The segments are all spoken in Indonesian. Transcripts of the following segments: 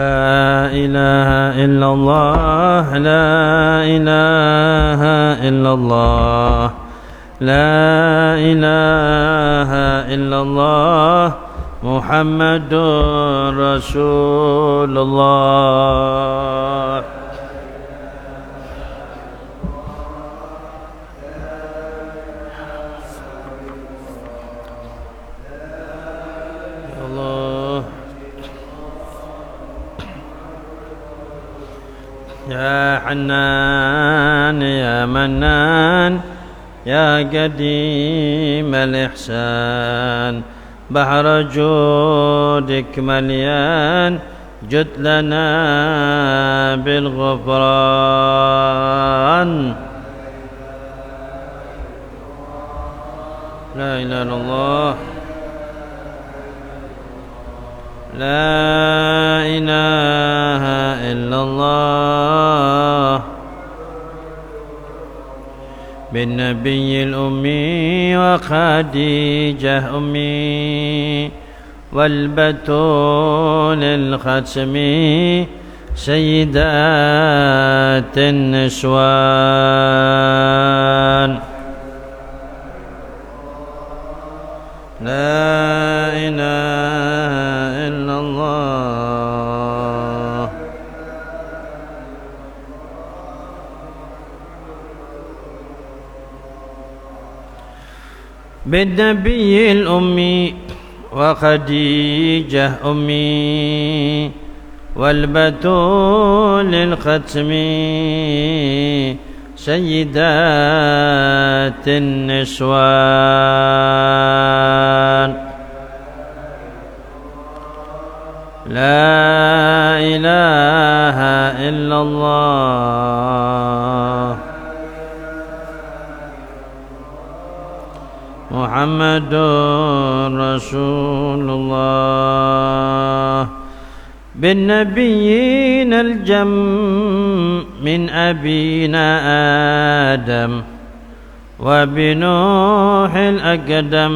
لا إله إلا الله لا إله إلا الله لا إله إلا الله محمد رسول الله يا حنان يا منان يا قديم الإحسان بحر جودك مليان جد لنا بالغفران لا إله إلا الله لا إله إلا الله بالنبي الأمي وخديجة أمي والبتول الختم سيدات النسوان لا إله إلا الله بالنبي الأمي وخديجة أمي والبتول الختم سيدات النسوان لا إله إلا الله محمد رسول الله بالنبيين الجم من أبينا آدم وبنوح الأقدم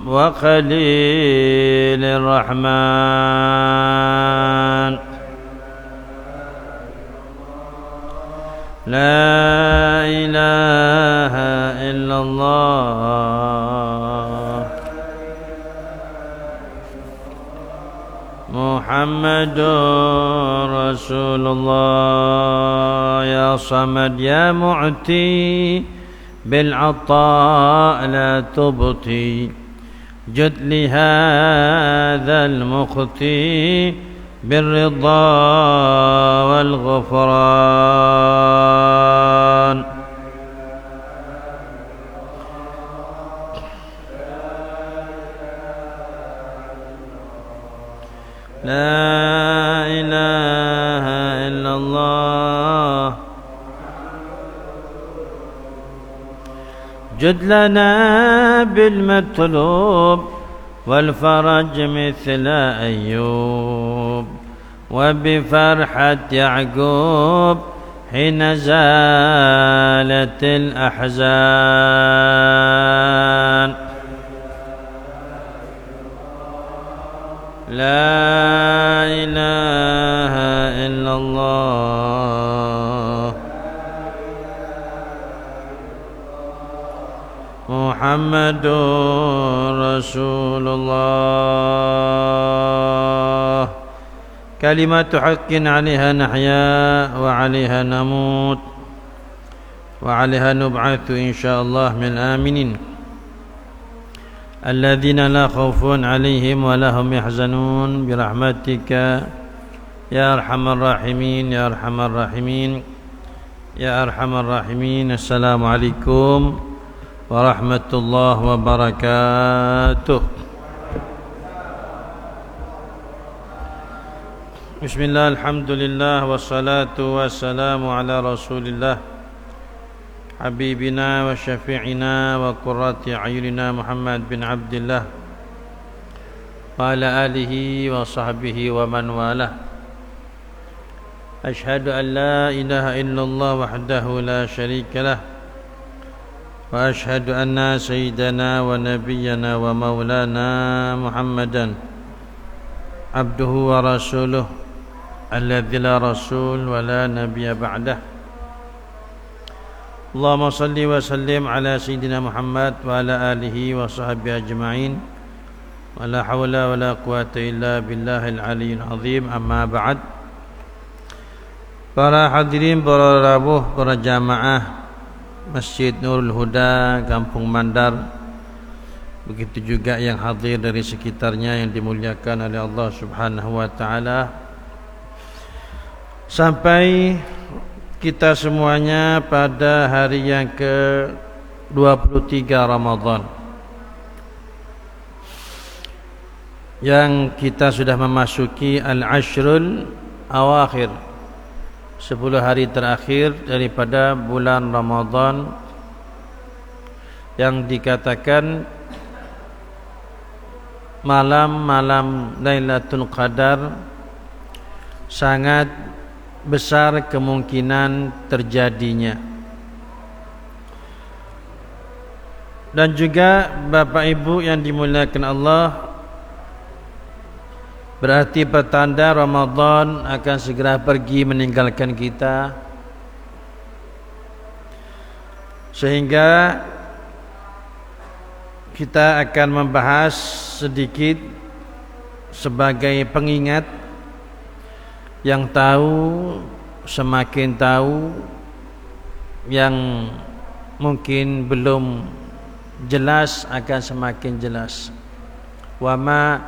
وخليل الرحمن لا إله إلا الله محمد رسول الله يا صمد يا معتي بالعطاء لا تبطي جد لهذا المخطي بالرضا والغفران لا إله إلا الله جد لنا بالمطلوب والفرج مثل أيوب وبفرحة يعقوب حين زالت الأحزان لا إله إلا الله محمد رسول الله كلمة حق عليها نحيا وعليها نموت وعليها نبعث إن شاء الله من الآمنين الذين لا خوف عليهم ولا هم يحزنون برحمتك يا أرحم الراحمين يا أرحم الراحمين يا أرحم الراحمين. السلام عليكم ورحمة الله وبركاته. بسم الله الحمد لله والصلاة والسلام على رسول الله حبيبنا وشفيعنا وقرة أعيننا محمد بن عبد الله وعلى آله وصحبه ومن والاه. أشهد أن لا إله إلا الله وحده لا شريك له وأشهد أن سيدنا ونبينا ومولانا محمدا عبده ورسوله الذي لا رسول ولا نبي بعده اللهم صل وسلم على سيدنا محمد وعلى آله وصحبه أجمعين ولا حول ولا قوة إلا بالله العلي العظيم أما بعد. Para hadirin, para rawuh, para jamaah Masjid Nurul Huda Kampung Mandar, begitu juga yang hadir dari sekitarnya yang dimuliakan oleh Allah Subhanahu wa taala. Sampai kita semuanya pada hari yang ke-23 Ramadan, yang kita sudah memasuki Al-Ashrul Awakhir, 10 hari terakhir daripada bulan Ramadan, yang dikatakan malam-malam Lailatul Qadar sangat besar kemungkinan terjadinya. Dan juga Bapak Ibu yang dimuliakan Allah, berarti pertanda Ramadan akan segera pergi meninggalkan kita, sehingga kita akan membahas sedikit sebagai pengingat. Yang tahu semakin tahu, yang mungkin belum jelas akan semakin jelas. Wa ma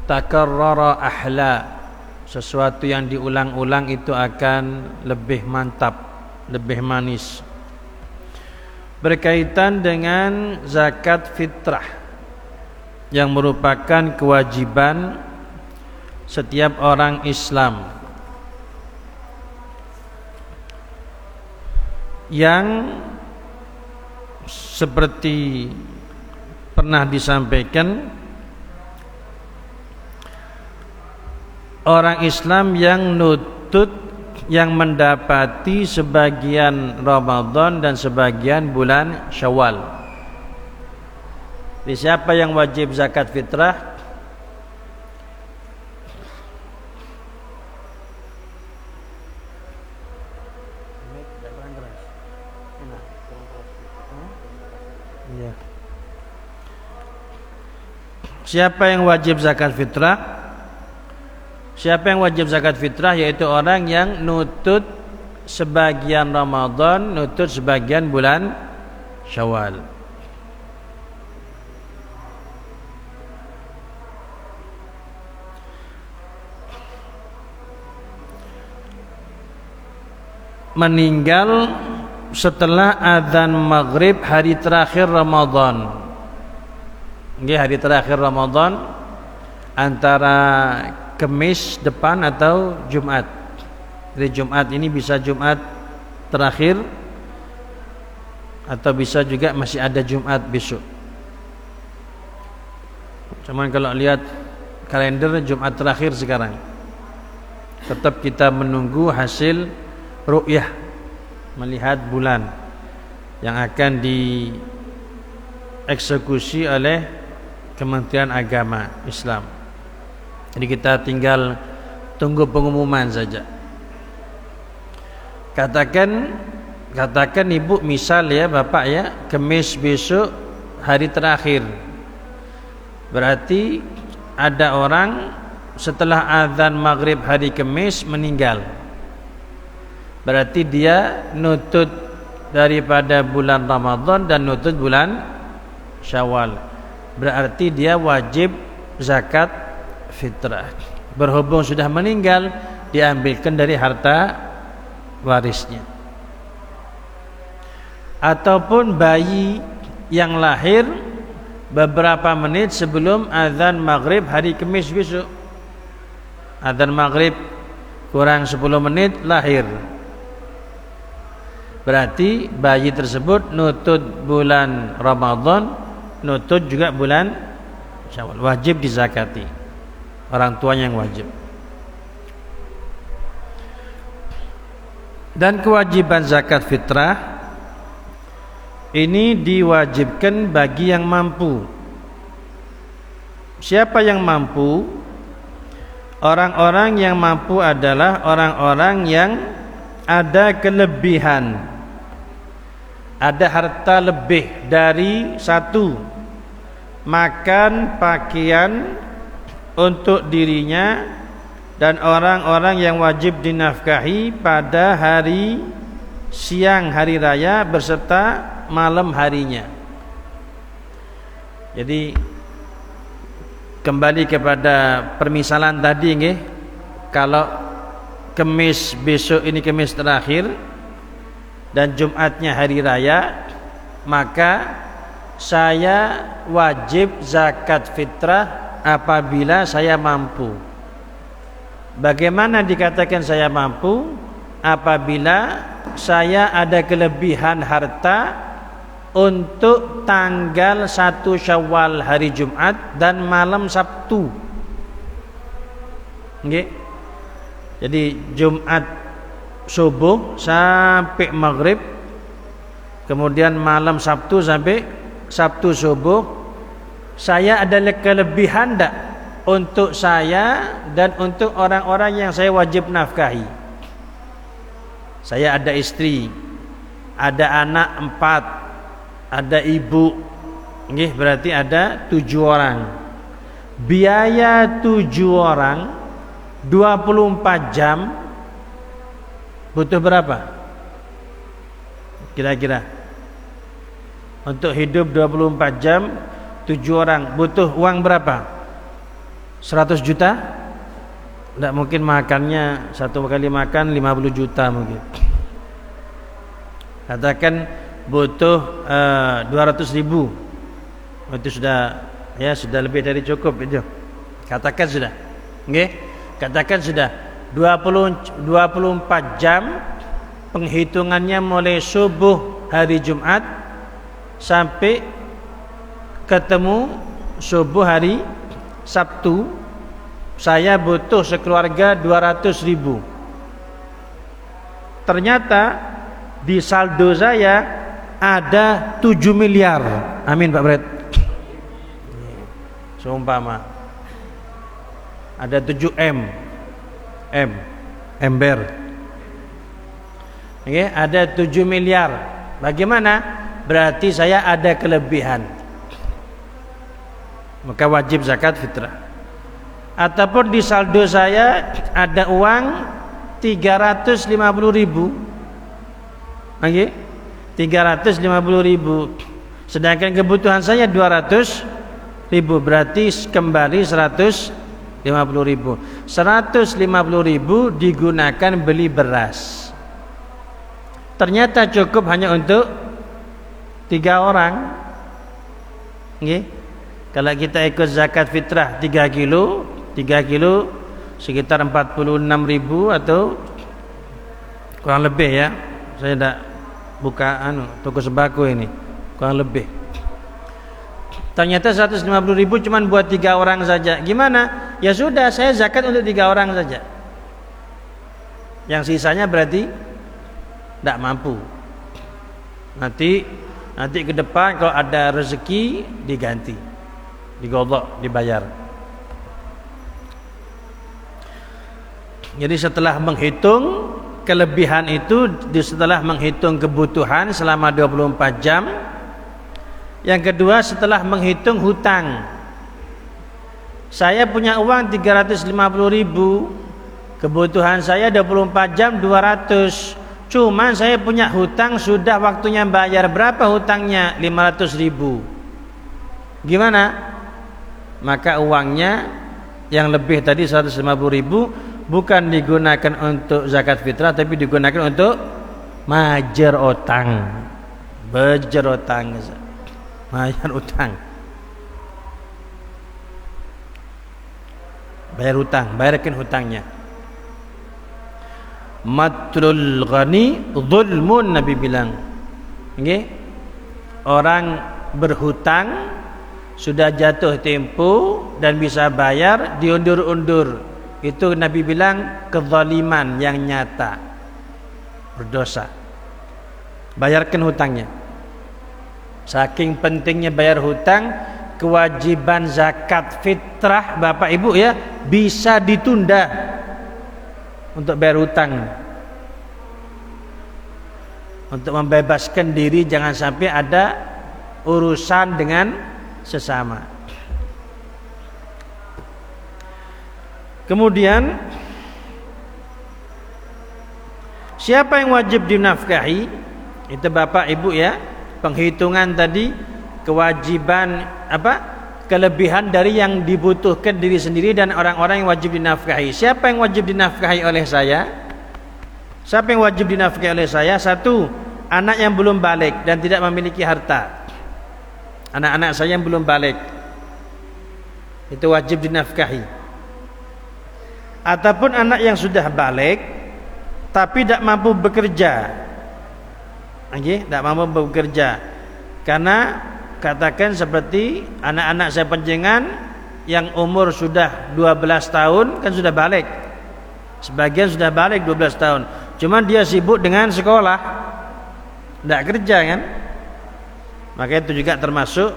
takarrara ahla, sesuatu yang diulang-ulang itu akan lebih mantap, lebih manis. Berkaitan dengan zakat fitrah, yang merupakan kewajiban setiap orang Islam, yang seperti pernah disampaikan, orang Islam yang nutut, yang mendapati sebagian Ramadan dan sebagian bulan Syawal. Jadi siapa yang wajib zakat fitrah? Siapa yang wajib zakat fitrah? Siapa yang wajib zakat fitrah? Yaitu orang yang nutut sebagian Ramadan, nutut sebagian bulan Syawal. Meninggal setelah azan maghrib hari terakhir Ramadan. Hari terakhir Ramadan, antara Kamis depan atau Jumat. Jadi Jumat ini bisa Jumat terakhir, atau bisa juga masih ada Jumat besok. Cuman kalau lihat kalender Jumat terakhir sekarang. Tetap kita menunggu hasil ru'yah, melihat bulan yang akan dieksekusi oleh Kementerian Agama Islam. Jadi kita tinggal tunggu pengumuman saja. Katakan ibu, misal ya bapak ya, Kamis besok hari terakhir. Berarti ada orang setelah azan maghrib hari Kamis meninggal. Berarti dia nutut daripada bulan Ramadan dan nutut bulan Syawal. Berarti dia wajib zakat fitrah. Berhubung sudah meninggal, diambilkan dari harta warisnya. Ataupun bayi yang lahir beberapa menit sebelum azan maghrib hari Kamis besok. Azan maghrib kurang 10 menit lahir. Berarti bayi tersebut nutut bulan Ramadan, nutut juga bulan Syawal, wajib dizakati. Orang tuanya yang wajib. Dan kewajiban zakat fitrah ini diwajibkan bagi yang mampu. Siapa yang mampu? Orang-orang yang mampu adalah orang-orang yang ada kelebihan, ada harta lebih dari satu, makan pakaian untuk dirinya, dan orang-orang yang wajib dinafkahi pada hari siang hari raya beserta malam harinya. Jadi kembali kepada permisalan tadi nggih, kalau Kemis besok ini Kemis terakhir dan Jumatnya hari raya, maka saya wajib zakat fitrah apabila saya mampu. Bagaimana dikatakan saya mampu? Apabila saya ada kelebihan harta untuk tanggal 1 Syawal hari Jumat dan malam Sabtu. Nggih. Jadi Jumat subuh sampai maghrib, kemudian malam Sabtu sampai Sabtu subuh, saya ada kelebihan tak untuk saya dan untuk orang-orang yang saya wajib nafkahi. Saya ada istri, ada anak 4, ada ibu, nggih, berarti ada 7 orang. Biaya 7 orang 24 jam butuh berapa? Kira-kira untuk hidup 24 jam 7 orang butuh uang berapa? 100 juta? Tidak mungkin, makannya satu kali makan 50 juta mungkin. Katakan butuh 200 ribu, itu sudah lebih dari cukup itu. Katakan sudah, okay? Katakan sudah 24 jam penghitungannya mulai subuh hari Jumat sampai ketemu subuh hari Sabtu, saya butuh sekeluarga 200 ribu. Ternyata di saldo saya ada 7 miliar. Amin Pak Bret. Seumpama ada 7 ember. Oke, ada 7 miliar. Bagaimana? Berarti saya ada kelebihan, maka wajib zakat fitrah. Ataupun di saldo saya ada uang 350 ribu. Oke, 350 ribu, sedangkan kebutuhan saya 200 ribu, berarti kembali 150 ribu. 150 ribu digunakan beli beras, ternyata cukup hanya untuk 3 orang. Oke, kalau kita ikut zakat fitrah 3 kilo sekitar 46 ribu atau kurang lebih ya, saya tidak buka toko sembako ini, kurang lebih. Ternyata 150 ribu cuma buat 3 orang saja. Gimana? Ya sudah, saya zakat untuk 3 orang saja. Yang sisanya berarti tidak mampu. Nanti ke depan kalau ada rezeki diganti, digodok, dibayar. Jadi setelah menghitung kelebihan itu, setelah menghitung kebutuhan selama 24 jam. Yang kedua, setelah menghitung hutang. Saya punya uang 350 ribu, kebutuhan saya 24 jam 200. Cuman saya punya hutang, sudah waktunya bayar. Berapa hutangnya? 500 ribu. Gimana? Maka uangnya yang lebih tadi 150 ribu bukan digunakan untuk zakat fitrah, tapi digunakan untuk majer utang. Bejer utang, majer utang, bayar hutang, bayarkan hutangnya. Matrul ghani zulmun, Nabi bilang. Okay? Orang berhutang sudah jatuh tempo dan bisa bayar, diundur-undur, itu Nabi bilang kezaliman yang nyata, berdosa. Bayarkan hutangnya. Saking pentingnya bayar hutang, kewajiban zakat fitrah Bapak Ibu ya bisa ditunda untuk bayar hutang, untuk membebaskan diri jangan sampai ada urusan dengan sesama. Kemudian siapa yang wajib dinafkahi? Itu Bapak Ibu ya, penghitungan tadi kewajiban kelebihan dari yang dibutuhkan diri sendiri dan orang-orang yang wajib dinafkahi. Siapa yang wajib dinafkahi oleh saya? Siapa yang wajib dinafkahi oleh saya? Satu, anak yang belum balik dan tidak memiliki harta. Anak-anak saya yang belum balik itu wajib dinafkahi. Ataupun anak yang sudah balik tapi tidak mampu bekerja. Tidak mampu bekerja. Karena katakan seperti anak-anak saya panjenengan yang umur sudah 12 tahun kan sudah balik. Sebagian sudah balik 12 tahun. Cuma dia sibuk dengan sekolah, tidak kerja kan. Maka itu juga termasuk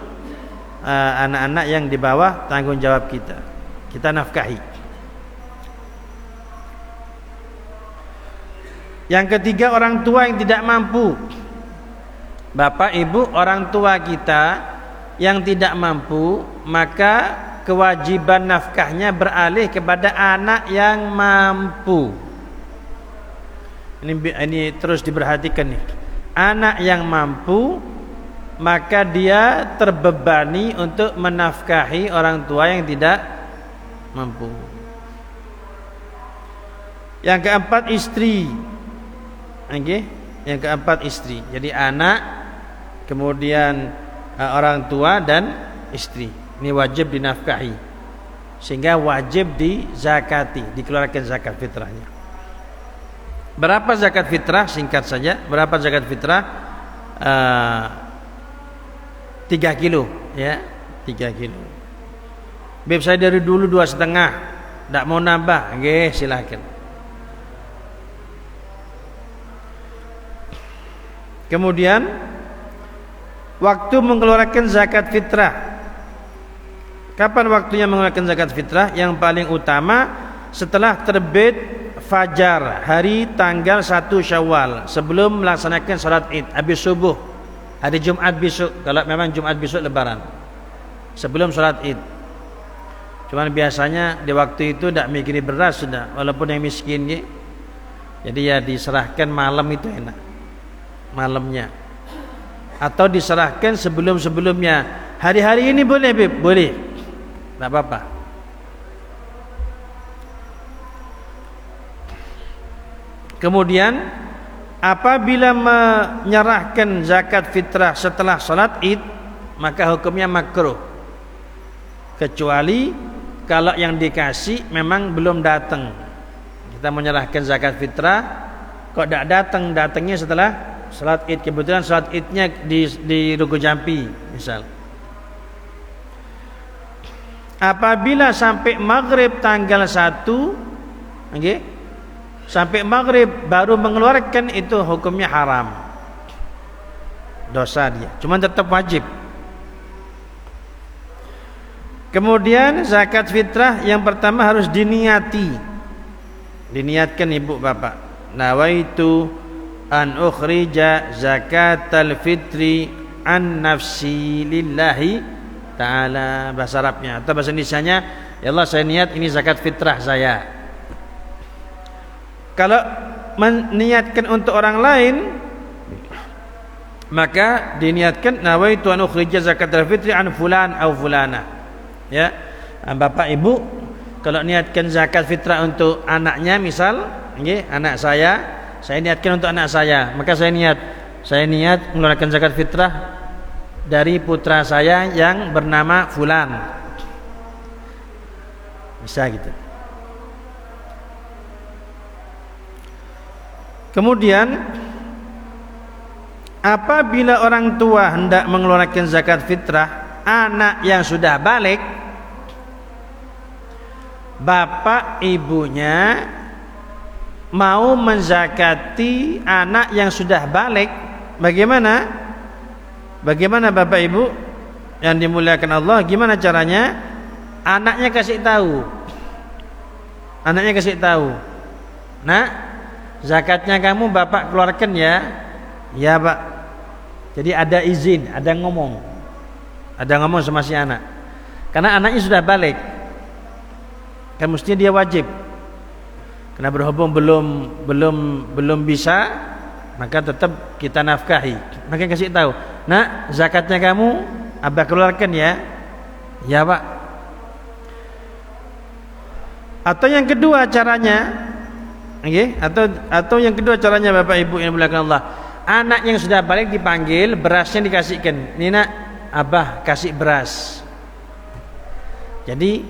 anak-anak yang di bawah tanggung jawab kita. Kita nafkahi. Yang ketiga, orang tua yang tidak mampu. Bapak Ibu, orang tua kita yang tidak mampu, maka kewajiban nafkahnya beralih kepada anak yang mampu. Ini terus diperhatikan nih. Anak yang mampu, maka dia terbebani untuk menafkahi orang tua yang tidak mampu. Yang keempat, istri. Yang keempat, istri. Jadi anak, kemudian orang tua dan istri. Ini wajib dinafkahi. Sehingga wajib dizakati, dikeluarkan zakat fitrahnya. Berapa zakat fitrah? Singkat saja. Berapa zakat fitrah? 3 kilo ya, 3 kilo. Beb saya dari dulu 2,5, tidak mau nambah. Oke, silahkan. Kemudian waktu mengeluarkan zakat fitrah. Kapan waktunya mengeluarkan zakat fitrah? Yang paling utama setelah terbit fajar hari tanggal 1 Syawal, sebelum melaksanakan salat Id, habis subuh hari Jumat besok. Kalau memang Jumat besok lebaran, sebelum salat Id. Cuman biasanya di waktu itu tidak mikiri beras sudah, walaupun yang miskin gitu. Jadi ya diserahkan malam itu enak, malamnya. Atau diserahkan sebelum-sebelumnya. Hari-hari ini boleh, Beb? Boleh, tidak apa-apa. Kemudian apabila menyerahkan zakat fitrah setelah salat Id, maka hukumnya makruh, kecuali kalau yang dikasih memang belum datang. Kita menyerahkan zakat fitrah kok tidak datang, datangnya setelah salat Id, kebetulan salat Idnya di Rugo Jampi misal. Apabila sampai maghrib tanggal 1, sampai maghrib baru mengeluarkan, itu hukumnya haram, dosa dia, cuma tetap wajib. Kemudian zakat fitrah yang pertama harus diniatkan ibu bapak. Nawaitu an ukhrija zakatal fitri an nafsi lillahi ta'ala, bahasa Arabnya. Atau bahasa Indonesianya, ya Allah saya niat ini zakat fitrah saya. Kalau meniatkan untuk orang lain, maka diniatkan nawaitu an ukhrija zakatal fitri an fulan au fulana. Ya, Bapak Ibu kalau niatkan zakat fitrah untuk anaknya misal, anak saya niatkan untuk anak saya, maka saya niat mengeluarkan zakat fitrah dari putra saya yang bernama fulan. Bisa gitu. Kemudian apabila orang tua hendak mengeluarkan zakat fitrah anak yang sudah balik, bapak ibunya mau menzakati anak yang sudah balik, bagaimana? Bagaimana Bapak Ibu? yang dimuliakan Allah, gimana caranya? Anaknya kasih tahu. Anaknya kasih tahu. Nak, zakatnya kamu bapak keluarkan ya. Ya pak. Jadi ada izin, ada ngomong. Ada ngomong sama si anak. Karena anaknya sudah balik. Kan mestinya dia wajib. Karena berhubung belum bisa, maka tetap kita nafkahi. Maka kasih tahu, nak, zakatnya kamu abah keluarkan ya. Ya pak. Atau yang kedua caranya, okay? Atau yang kedua caranya Bapak Ibu yang dimuliakan Allah, anak yang sudah balik dipanggil, berasnya dikasihkan. Ini nak, abah kasih beras. Jadi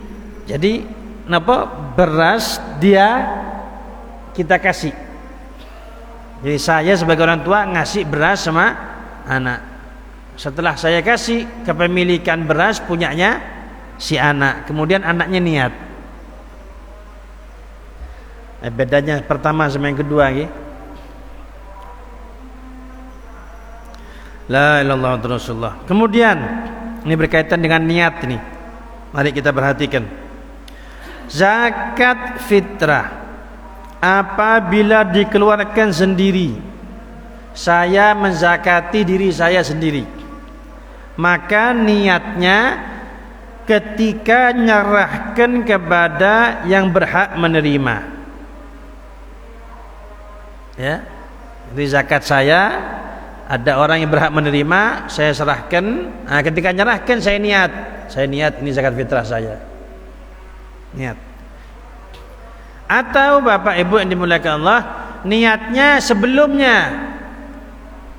napa, beras dia kita kasih. Jadi saya sebagai orang tua ngasih beras sama anak. Setelah saya kasih, kepemilikan beras punyanya si anak. Kemudian anaknya niat. Bedanya pertama sama yang kedua, ya. La ilaha illallah Rasulullah. Kemudian ini berkaitan dengan niat ini. Mari kita perhatikan. Zakat fitrah apabila dikeluarkan sendiri, saya menzakati diri saya sendiri, maka niatnya ketika nyerahkan kepada yang berhak menerima. Ya, jadi zakat saya ada orang yang berhak menerima, saya serahkan. Nah, ketika nyerahkan saya niat ini zakat fitrah saya. Niat. Atau Bapak Ibu yang dimuliakan Allah, niatnya sebelumnya.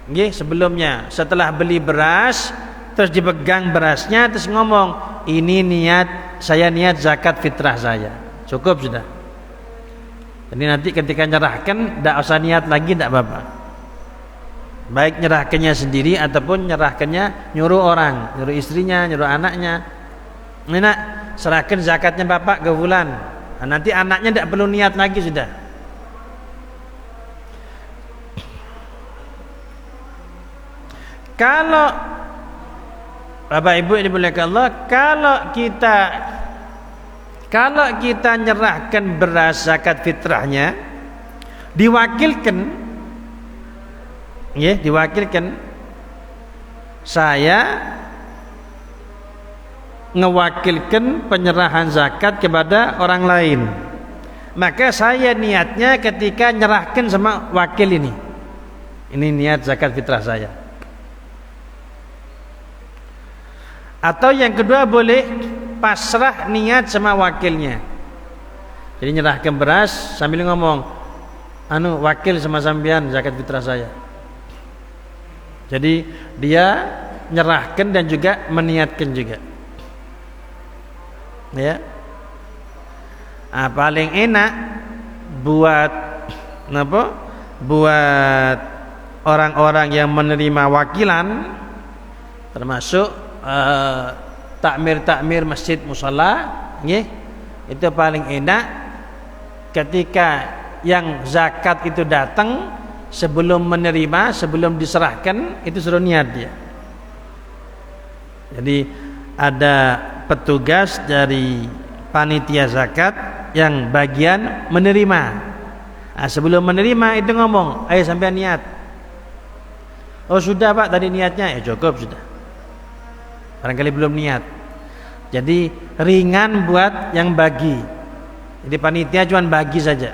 Nggih, sebelumnya setelah beli beras terus dipegang berasnya terus ngomong, ini saya niat zakat fitrah saya. Cukup sudah. Jadi nanti ketika nyerahkan tidak usah niat lagi, tidak apa-apa. Baik nyerahkannya sendiri ataupun nyerahkannya nyuruh orang, nyuruh istrinya, nyuruh anaknya. Ini nak, serahkan zakatnya bapak ke fulan. Nah, nanti anaknya tidak perlu niat lagi sudah. Kalau Bapak Ibu yang dimuliakan Allah, kalau kita nyerahkan beras zakat fitrahnya, diwakilkan, ya, diwakilkan, saya ngewakilkan penyerahan zakat kepada orang lain, maka saya niatnya ketika nyerahkan sama wakil ini niat zakat fitrah saya. Atau yang kedua boleh pasrah niat sama wakilnya. Jadi nyerahkan beras sambil ngomong, wakil sama sampean zakat fitrah saya. Jadi dia nyerahkan dan juga meniatkan juga. Ya. Paling enak buat orang-orang yang menerima wakilan, termasuk takmir masjid musalla, itu paling enak ketika yang zakat itu datang, sebelum menerima, sebelum diserahkan itu suruh niat dia. Jadi ada petugas dari panitia zakat yang bagian menerima. Sebelum menerima itu ngomong, ayo sampean niat. Oh sudah pak, tadi niatnya, cukup sudah. Barangkali belum niat. Jadi ringan buat yang bagi. Jadi panitia cuma bagi saja.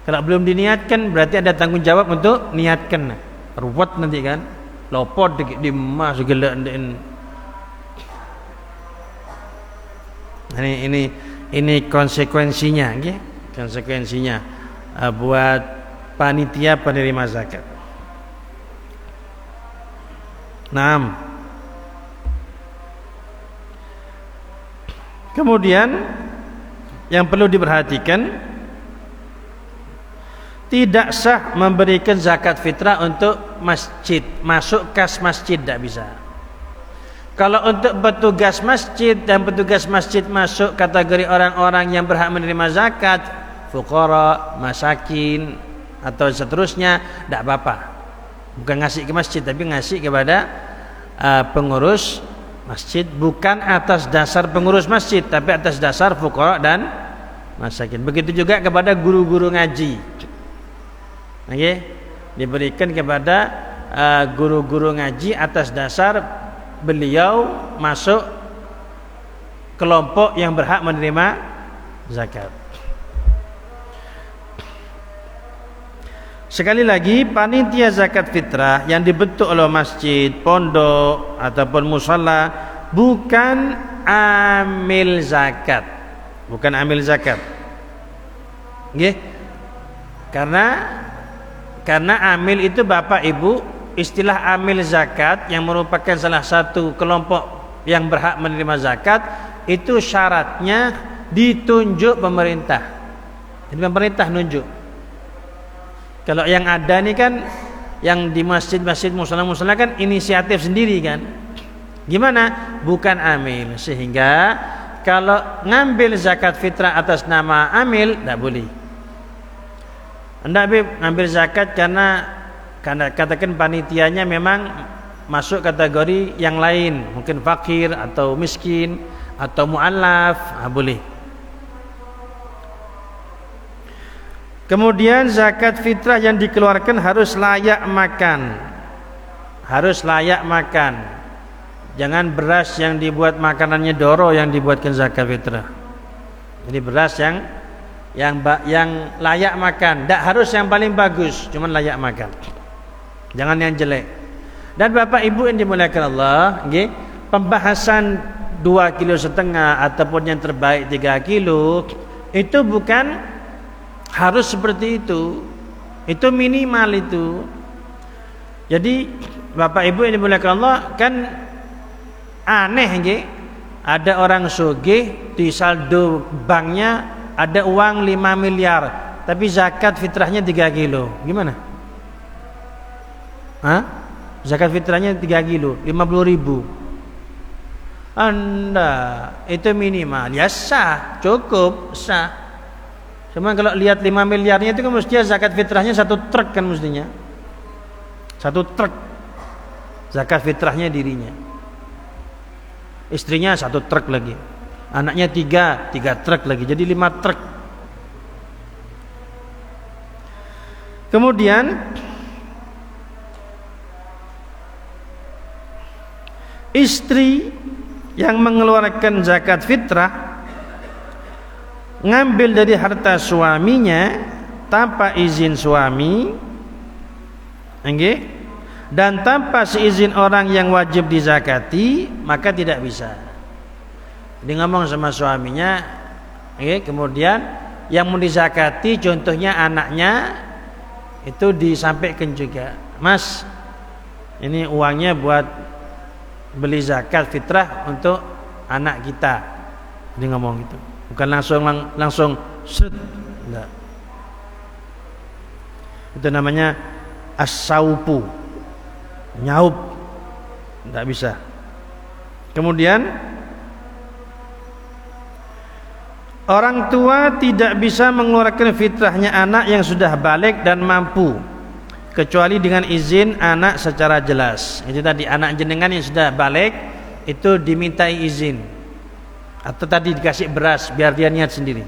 Kalau belum diniatkan berarti ada tanggung jawab untuk niatkan. Ruwet nanti kan, lopot di emas segala. Ini konsekuensinya, okay? Konsekuensinya buat panitia penerima zakat. Kemudian yang perlu diperhatikan, tidak sah memberikan zakat fitrah untuk masjid, masuk kas masjid tidak bisa. Kalau untuk petugas masjid dan petugas masjid masuk kategori orang-orang yang berhak menerima zakat, fuqara, masakin atau seterusnya, tidak apa-apa. Bukan ngasih ke masjid tapi ngasih kepada pengurus masjid, bukan atas dasar pengurus masjid tapi atas dasar fuqara dan masakin. Begitu juga kepada guru-guru ngaji. Okay? Diberikan kepada guru-guru ngaji atas dasar beliau masuk kelompok yang berhak menerima zakat. Sekali lagi, panitia zakat fitrah yang dibentuk oleh masjid, pondok ataupun musala bukan amil zakat. Bukan amil zakat. Nggih. Karena amil itu Bapak Ibu, istilah amil zakat yang merupakan salah satu kelompok yang berhak menerima zakat, itu syaratnya ditunjuk pemerintah. Jadi pemerintah nunjuk. Kalau yang ada nih kan, yang di masjid-masjid musala-musala kan inisiatif sendiri kan. Gimana? Bukan amil. Sehingga kalau ngambil zakat fitrah atas nama amil, tidak boleh. Anda ngambil zakat karena katakan panitianya memang masuk kategori yang lain, mungkin fakir atau miskin atau mu'allaf, boleh. Kemudian zakat fitrah yang dikeluarkan harus layak makan. Harus layak makan. Jangan beras yang dibuat makanannya doro yang dibuatkan zakat fitrah. Jadi beras yang layak makan. Tak harus yang paling bagus, cuman layak makan. Jangan yang jelek. Dan Bapak Ibu yang dimuliakan Allah, okay, pembahasan 2,5 kilo ataupun yang terbaik 3 kilo itu bukan harus seperti itu minimal itu. Jadi Bapak Ibu yang dimuliakan Allah, kan aneh nggih, ada orang sugih di saldo banknya ada uang 5 miliar tapi zakat fitrahnya 3 kilo. Gimana? Zakat fitrahnya 3 kilo 50.000. Anda itu minimal ya sah, cukup sah. Cuma kalau lihat 5 miliarnya itu kan mestinya zakat fitrahnya 1 truk kan mestinya. 1 truk zakat fitrahnya dirinya. Istrinya 1 truk lagi. Anaknya 3 truk lagi. Jadi 5 truk. Kemudian istri yang mengeluarkan zakat fitrah ngambil dari harta suaminya tanpa izin suami, okay, dan tanpa seizin orang yang wajib dizakati, maka tidak bisa. Dia ngomong sama suaminya, okay, kemudian yang mau dizakati contohnya anaknya, itu disampaikan juga, Mas, ini uangnya buat beli zakat fitrah untuk anak kita. Dia ngomong gitu. Bukan langsung seret. Enggak. Itu namanya as-saupu. Nyaup. Enggak bisa. Kemudian orang tua tidak bisa mengeluarkan fitrahnya anak yang sudah balik dan mampu, kecuali dengan izin anak secara jelas. Itu tadi, anak jenengan yang sudah balik itu dimintai izin. Atau tadi dikasih beras biar dia niat sendiri.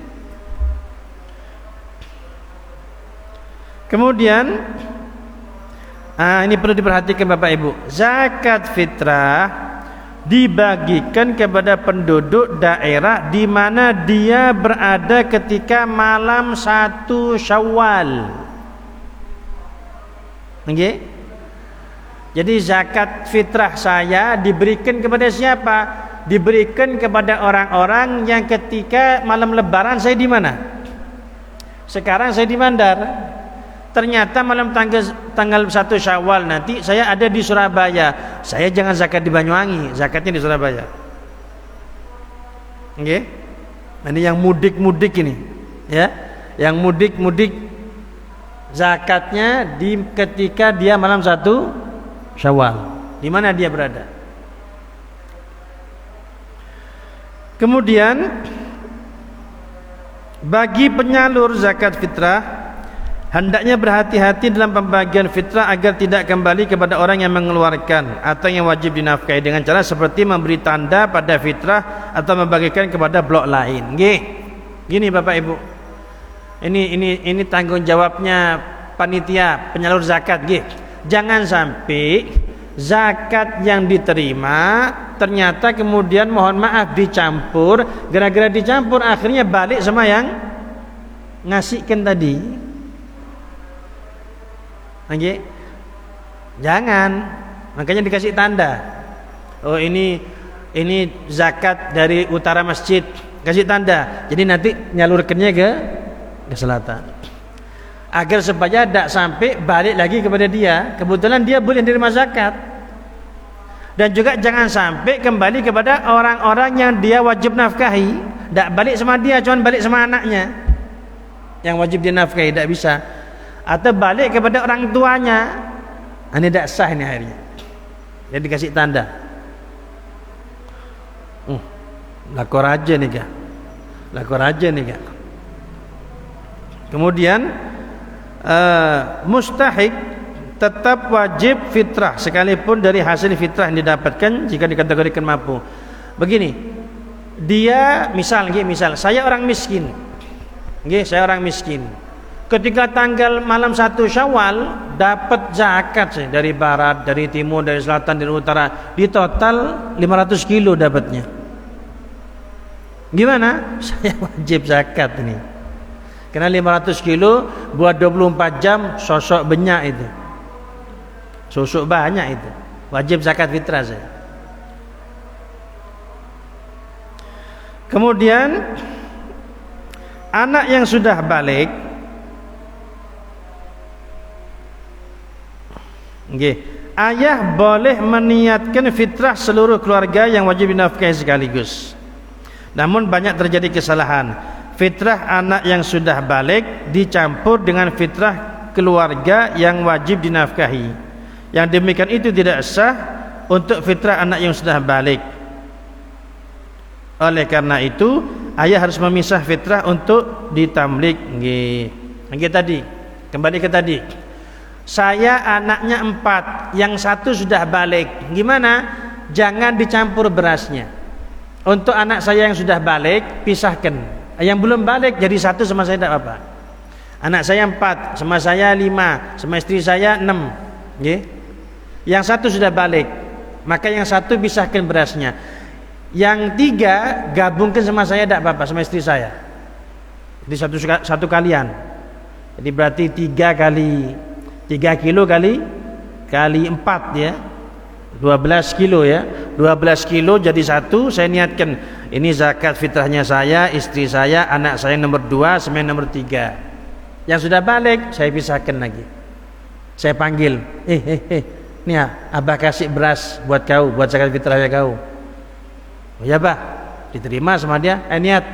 Kemudian ini perlu diperhatikan Bapak Ibu, zakat fitrah dibagikan kepada penduduk daerah di mana dia berada ketika malam 1 Syawal. Okay? Jadi zakat fitrah saya diberikan kepada siapa? Diberikan kepada orang-orang yang ketika malam lebaran saya di mana? Sekarang saya di Mandar. Ternyata malam tanggal 1 Syawal nanti saya ada di Surabaya. Saya jangan zakat di Banyuwangi, zakatnya di Surabaya. Oke? Ini yang mudik-mudik ini, ya. Yang mudik-mudik zakatnya ketika dia malam 1 Syawal. Di mana dia berada? Kemudian bagi penyalur zakat fitrah Hendaknya berhati-hati dalam pembagian fitrah agar tidak kembali kepada orang yang mengeluarkan atau yang wajib dinafkahi dengan cara seperti memberi tanda pada fitrah atau membagikan kepada blok lain. Nggih. Gini Bapak Ibu. Ini tanggung jawabnya panitia penyalur zakat nggih. Jangan sampai zakat yang diterima ternyata kemudian mohon maaf dicampur, gara-gara dicampur akhirnya balik sama yang ngasihkan tadi. Okay. Jangan, makanya dikasih tanda. Oh ini zakat dari utara masjid, kasih tanda. Jadi nanti nyalurkannya ke selatan. Agar supaya tidak sampai balik lagi kepada dia. Kebetulan dia boleh menerima zakat. Dan juga jangan sampai kembali kepada orang-orang yang dia wajib nafkahi. Tidak balik sama dia, cuma balik sama anaknya yang wajib dinafkahi, tidak bisa. Atau balik kepada orang tuanya, ini tidak sah ini akhirnya. Jadi dikasih tanda. Lakor aja nih kak, lakor aja nih kak. Kemudian mustahik tetap wajib fitrah sekalipun dari hasil fitrah yang didapatkan jika dikategorikan mampu. Begini, dia misal saya orang miskin, saya orang miskin. Ketika tanggal malam 1 Syawal dapat zakat dari barat, dari timur, dari selatan, dari utara, di total 500 kilo dapatnya. Gimana? Saya wajib zakat ini. Karena 500 kilo buat 24 jam sosok banyak itu. Sosok banyak itu. Wajib zakat fitrah saya. Kemudian anak yang sudah balik, ayah boleh meniatkan fitrah seluruh keluarga yang wajib dinafkahi sekaligus. Namun banyak terjadi kesalahan. Fitrah anak yang sudah balik dicampur dengan fitrah keluarga yang wajib dinafkahi. Yang demikian itu tidak sah untuk fitrah anak yang sudah balik. Oleh karena itu ayah harus memisah fitrah untuk ditamlik. Tadi kembali ke tadi. Saya anaknya 4, yang 1 sudah balik. Gimana? Jangan dicampur berasnya. Untuk anak saya yang sudah balik, pisahkan. Yang belum balik jadi 1 sama saya tidak apa-apa. Anak saya 4, sama saya 5, sama istri saya 6. Yang 1 sudah balik, maka yang 1 pisahkan berasnya. Yang 3 gabungkan sama saya tidak apa-apa, sama istri saya. Jadi satu kalian. Jadi berarti 3 kilo kali 4 ya, 12 kilo ya, 12 kilo jadi 1. Saya niatkan ini zakat fitrahnya saya, istri saya, anak saya nomor 2, sama nomor 3. Yang sudah balik saya pisahkan lagi. Saya panggil, nih ya, abah kasih beras buat kau, buat zakat fitrahnya kau. Oh ya bah, diterima sama dia, niat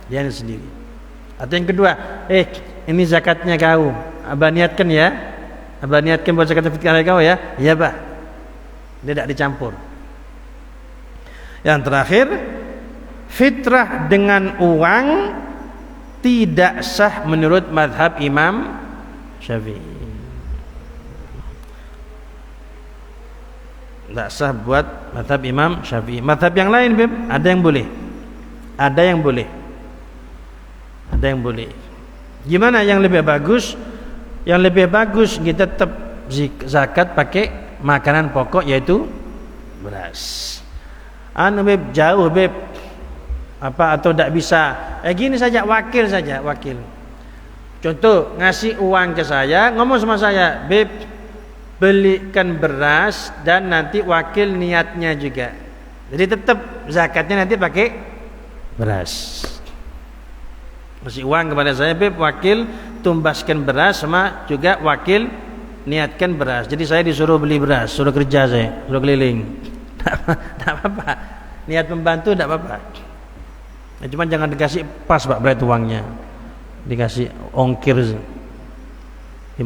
dia sendiri. Atau yang kedua, ini zakatnya kau, abah niatkan ya. Abah niatkan buat zakat fitrah kau ya. Iya bah. Tidak dicampur. Yang terakhir, fitrah dengan uang tidak sah menurut mazhab Imam Syafi'i. Tidak sah buat mazhab Imam Syafi'i. Mazhab yang lain ada yang boleh. Ada yang boleh. Ada yang boleh. Gimana yang lebih bagus? Yang lebih bagus kita tetap zakat pakai makanan pokok yaitu beras. Jauh atau tidak bisa. Gini saja wakil. Contoh ngasih uang ke saya, ngomong sama saya, belikan beras dan nanti wakil niatnya juga. Jadi tetap zakatnya nanti pakai beras. Kasih uang kepada saya, wakil tumbaskan beras sama juga wakil niatkan beras. Jadi saya disuruh beli beras, suruh kerja saya, suruh keliling. Tidak apa-apa. Niat membantu tidak apa-apa. Cuma jangan dikasih pas Pak berat uangnya. Dikasih ongkir 5.000.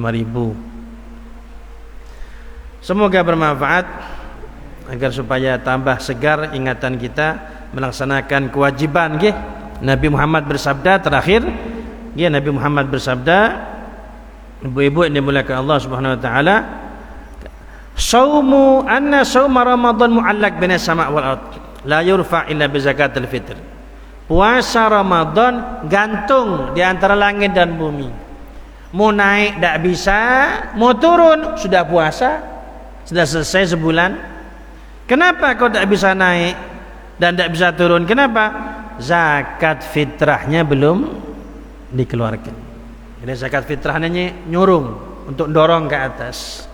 Semoga bermanfaat agar supaya tambah segar ingatan kita melaksanakan kewajiban Nabi Muhammad bersabda terakhir, Nabi Muhammad bersabda, Ibu-ibu yang dimuliakan Allah Subhanahu wa taala, saumu anna sauma Ramadan mu'allaq bina sama' wal ard la yurfa illa bi zakatil fitr. Puasa Ramadan gantung di antara langit dan bumi. Mau naik tak bisa, mau turun sudah puasa, sudah selesai sebulan. Kenapa kau tak bisa naik dan tak bisa turun? Kenapa? Zakat fitrahnya belum dikeluarkan. Jadi zakat fitrahnya nyurung untuk dorong ke atas.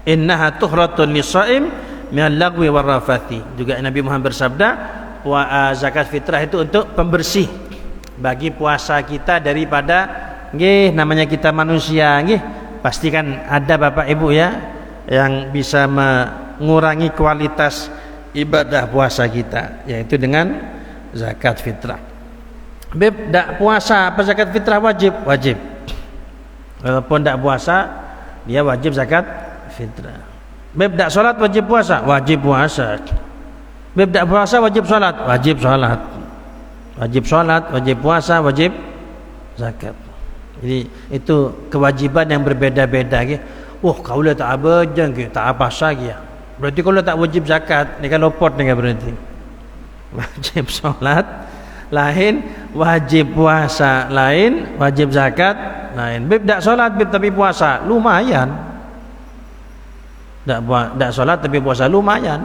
Innaha tuhratun lisaim minal lagwi warrafathi. Juga Nabi Muhammad bersabda, zakat fitrah itu untuk pembersih bagi puasa kita daripada namanya kita manusia pasti kan ada Bapak Ibu ya yang bisa mengurangi kualitas ibadah puasa kita, yaitu dengan zakat fitrah. Beb tak puasa apa zakat fitrah wajib? Wajib. Walaupun tak puasa dia wajib zakat fitrah. Beb tak solat wajib puasa? Wajib puasa. Beb tak puasa wajib solat? Wajib solat. Wajib solat, wajib puasa, wajib zakat. Jadi itu kewajiban yang berbeda-beda. Kalau tak apa je, tak apa saja. Berarti kalau tak wajib zakat, ni kan lopot ni kan berarti. Wajib solat lain, wajib puasa lain, wajib zakat lain. Beb tak solat, beb tapi puasa, lumayan. Tak solat tapi puasa lumayan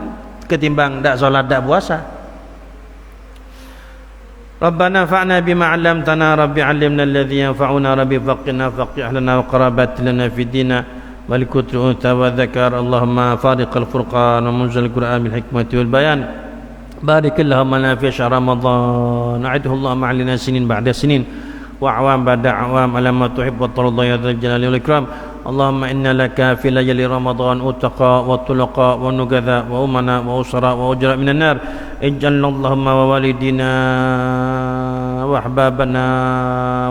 ketimbang tak solat tak puasa. Rabbana fa'na bima 'allamtana rabbi 'allimna alladhi yanfa'una rabbi faqina faqih lana wa qarabat lana fi dina wal kutri unta wa dzakar Allahumma fariqal furqan wa munzil qur'an bil hikmati wal bayan barik Allahumma lana fi syahr ramadan a'idhu Allahumma 'alina sinin ba'da sinin wa 'awam ba'da 'awam ala ma tuhibbu wa tarda ya dzal jalali wal ikram. Allahumma inna laka fi layali ramadan utaqa wa tulaqa wa nugadha wa umana wa usra wa ujra minan nar. Ij'alna Allahumma wa walidina wa ahbabana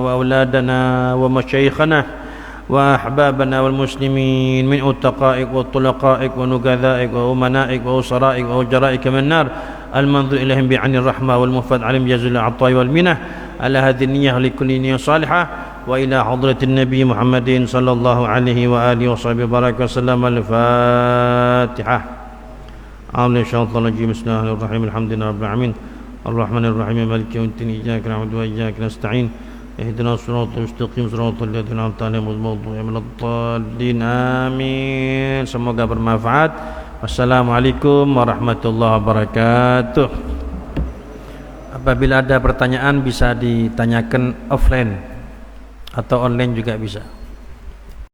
wa auladana wa masyayikhana wa ahbabana wal muslimin min utaqa'ik wa tulaqa'ik wa nugadha'ik wa umana'ik wa usra'ik wa ujra'ik minan nar. Al-manzur ilahim bi'anir rahmah wal mufad alim jazil atai wal minah ala hadhihi niyyah li kulli niyyah salihah wa ila hadratin nabi Muhammadin sallallahu alaihi wa alihi wa sahbihi baraka sallam. Al-Fatihah. A'udzu billahi bismillahirrahmanirrahim alhamdulillahi rabbil alamin arrahmanir rahim maliki yaumiddin iyyaka na'budu wa iyyaka nasta'in ihdinas siratal mustaqim siratal ladzina an'amta 'alaihim ghairil maghdubi 'alaihim waladdallin amin. Semoga bermanfaat. Wassalamualaikum warahmatullahi wabarakatuh. Apabila ada pertanyaan bisa ditanyakan offline atau online juga bisa.